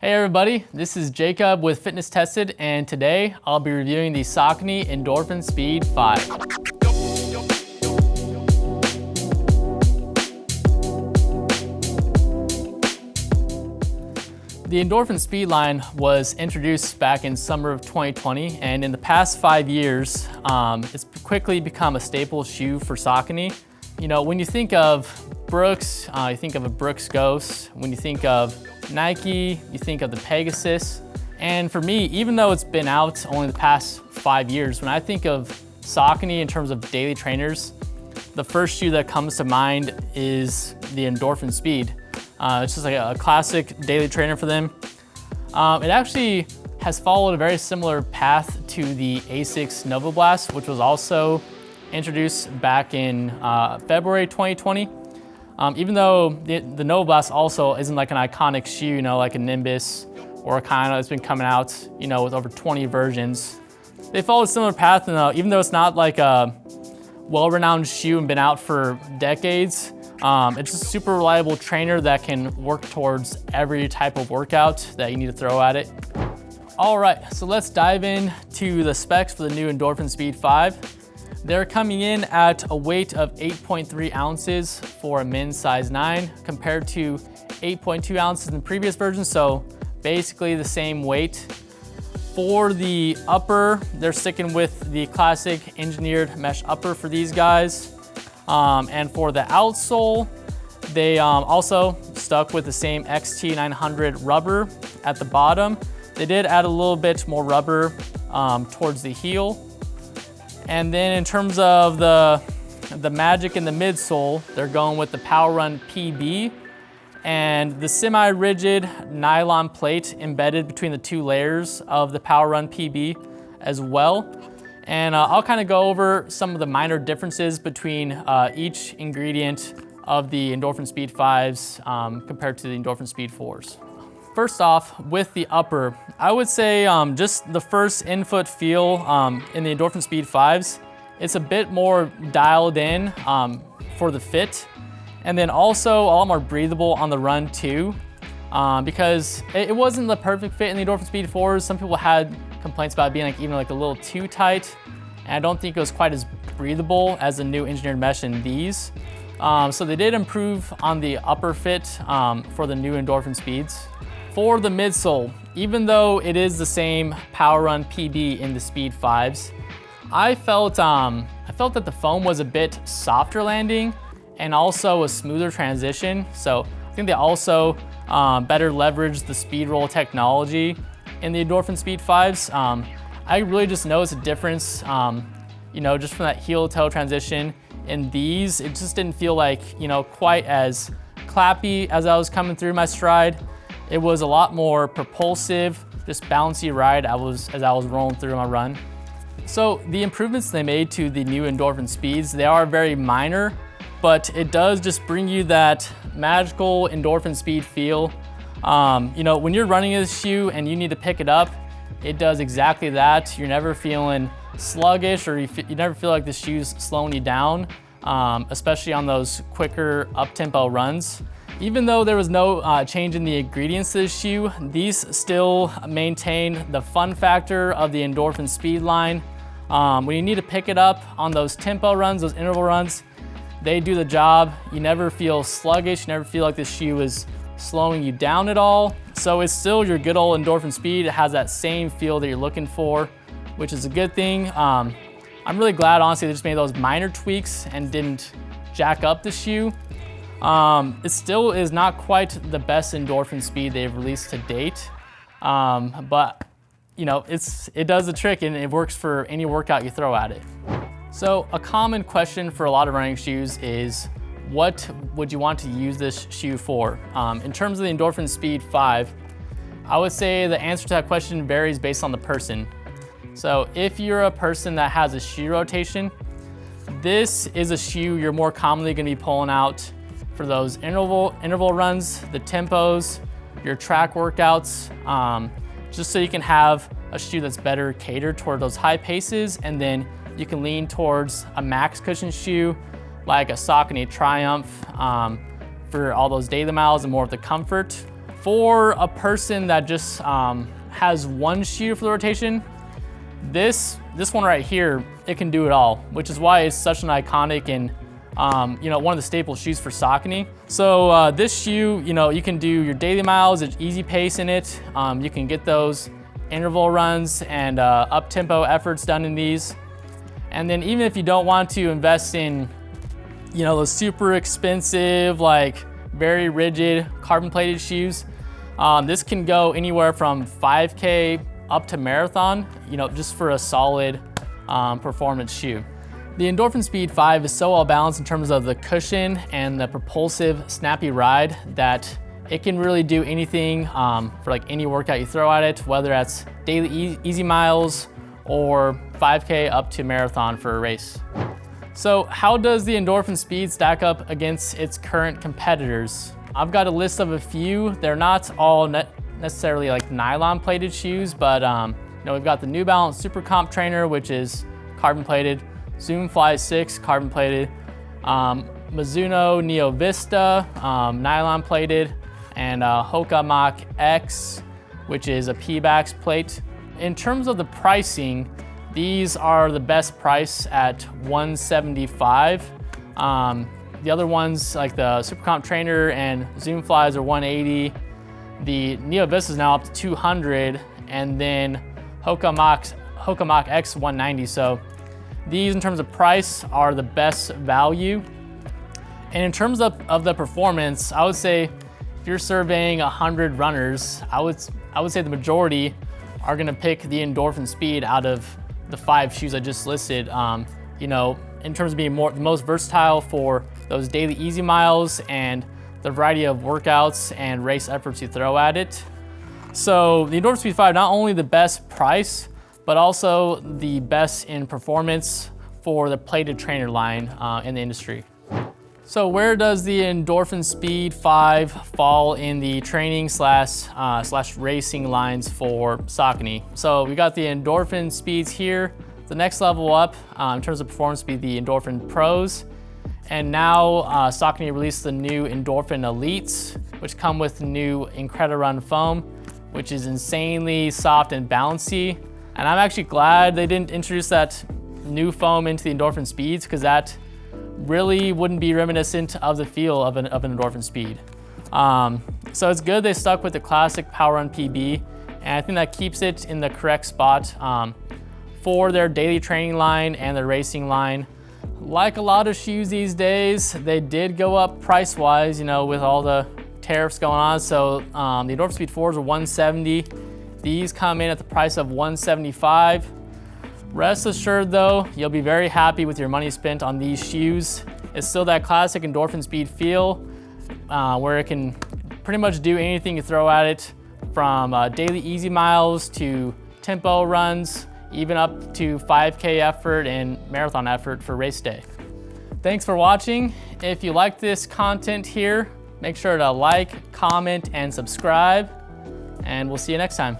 Hey everybody, this is Jacob with Fitness Tested, and today I'll be reviewing the Saucony Endorphin Speed 5. The Endorphin Speed line was introduced back in summer of 2020, and in the past 5 years, it's quickly become a staple shoe for Saucony. You know, when you think of Brooks, you think of a Brooks Ghost. When you think of Nike, you think of the Pegasus. And for me, even though it's been out only the past 5 years, when I think of Saucony in terms of daily trainers, the first shoe that comes to mind is the Endorphin Speed. It's just like a classic daily trainer for them. It actually has followed a very similar path to the Asics Nova Blast, which was also introduced back in February 2020. Even though the Nova Blast also isn't like an iconic shoe, you know, like a Nimbus or a Kino that's been coming out, you know, with over 20 versions. They follow a similar path, and even though it's not like a well-renowned shoe and been out for decades, it's just a super reliable trainer that can work towards every type of workout that you need to throw at it. All right, so let's dive into the specs for the new Endorphin Speed 5. They're coming in at a weight of 8.3 ounces for a men's size 9 compared to 8.2 ounces in the previous version, so basically the same weight. For the upper, they're sticking with the classic engineered mesh upper for these guys. And for the outsole, they also stuck with the same XT900 rubber at the bottom. They did add a little bit more rubber towards the heel. And then in terms of the magic in the midsole, they're going with the Power Run PB and the semi-rigid nylon plate embedded between the two layers of the Power Run PB as well. And I'll kind of go over some of the minor differences between each ingredient of the Endorphin Speed 5s compared to the Endorphin Speed 4s. First off, with the upper, I would say just the first in-foot feel in the Endorphin Speed 5s, it's a bit more dialed in for the fit. And then also a lot more breathable on the run too, because it wasn't the perfect fit in the Endorphin Speed 4s. Some people had complaints about it being even a little too tight. And I don't think it was quite as breathable as the new engineered mesh in these. So they did improve on the upper fit for the new Endorphin Speeds. For the midsole, even though it is the same Power Run PB in the Speed 5s, I felt that the foam was a bit softer landing and also a smoother transition. So I think they also better leveraged the speed roll technology in the Endorphin Speed 5s. I really just noticed a difference, you know, just from that heel to toe transition. In these, it just didn't feel like, you know, quite as clappy as I was coming through my stride. It was a lot more propulsive, just bouncy ride as I was rolling through my run. So the improvements they made to the new Endorphin Speeds, they are very minor, but it does just bring you that magical Endorphin Speed feel. You know, when you're running this shoe and you need to pick it up, it does exactly that. You're never feeling sluggish, or you never feel like the shoe's slowing you down, especially on those quicker up-tempo runs. Even though there was no change in the ingredients to this shoe, these still maintain the fun factor of the Endorphin Speed line. When you need to pick it up on those tempo runs, those interval runs, they do the job. You never feel sluggish, you never feel like this shoe is slowing you down at all. So it's still your good old Endorphin Speed. It has that same feel that you're looking for, which is a good thing. I'm really glad, honestly, they just made those minor tweaks and didn't jack up the shoe. It still is not quite the best Endorphin Speed they've released to date, but you know, it does the trick and it works for any workout you throw at it. So a common question for a lot of running shoes is, what would you want to use this shoe for? In terms of the Endorphin Speed 5, I would say the answer to that question varies based on the person. So if you're a person that has a shoe rotation, this is a shoe you're more commonly gonna be pulling out for those interval runs, the tempos, your track workouts, just so you can have a shoe that's better catered toward those high paces, and then you can lean towards a max cushion shoe like a Saucony Triumph for all those daily miles and more of the comfort. For a person that just has one shoe for the rotation, this one right here, it can do it all, which is why it's such an iconic and one of the staple shoes for Saucony. So this shoe, you can do your daily miles, it's easy pace in it. You can get those interval runs and up-tempo efforts done in these. And then even if you don't want to invest in, those super expensive, like very rigid carbon plated shoes, this can go anywhere from 5K up to marathon, just for a solid performance shoe. The Endorphin Speed 5 is so well balanced in terms of the cushion and the propulsive, snappy ride that it can really do anything for like any workout you throw at it, whether that's daily easy miles or 5K up to marathon for a race. So how does the Endorphin Speed stack up against its current competitors? I've got a list of a few. They're not all necessarily like nylon plated shoes, but we've got the New Balance Super Comp Trainer, which is carbon plated, Zoom Fly 6 carbon plated, Mizuno Neo Vista nylon plated, and Hoka Mach X, which is a P-Bax plate. In terms of the pricing, these are the best price at $175. The other ones, like the Super Comp Trainer and Zoom Flies, are $180. The Neo Vista is now up to $200, and then Hoka Mach X $190. So these, in terms of price, are the best value. And in terms of the performance, I would say if you're surveying 100 runners, I would say the majority are gonna pick the Endorphin Speed out of the 5 shoes I just listed. In terms of being the most versatile for those daily easy miles and the variety of workouts and race efforts you throw at it. So the Endorphin Speed 5, not only the best price, but also the best in performance for the plated trainer line in the industry. So where does the Endorphin Speed 5 fall in the training slash racing lines for Saucony? So we got the Endorphin Speeds here. The next level up in terms of performance would be the Endorphin Pros. And now Saucony released the new Endorphin Elites, which come with the new Incredi-Run foam, which is insanely soft and bouncy. And I'm actually glad they didn't introduce that new foam into the Endorphin Speeds, because that really wouldn't be reminiscent of the feel of an Endorphin Speed. So it's good they stuck with the classic Power Run PB, and I think that keeps it in the correct spot for their daily training line and their racing line. Like a lot of shoes these days, they did go up price-wise, with all the tariffs going on. So the Endorphin Speed 4s are $170. These come in at the price of $175. Rest assured though, you'll be very happy with your money spent on these shoes. It's still that classic Endorphin Speed feel where it can pretty much do anything you throw at it, from daily easy miles to tempo runs, even up to 5K effort and marathon effort for race day. Thanks for watching. If you like this content here, make sure to like, comment, and subscribe, and we'll see you next time.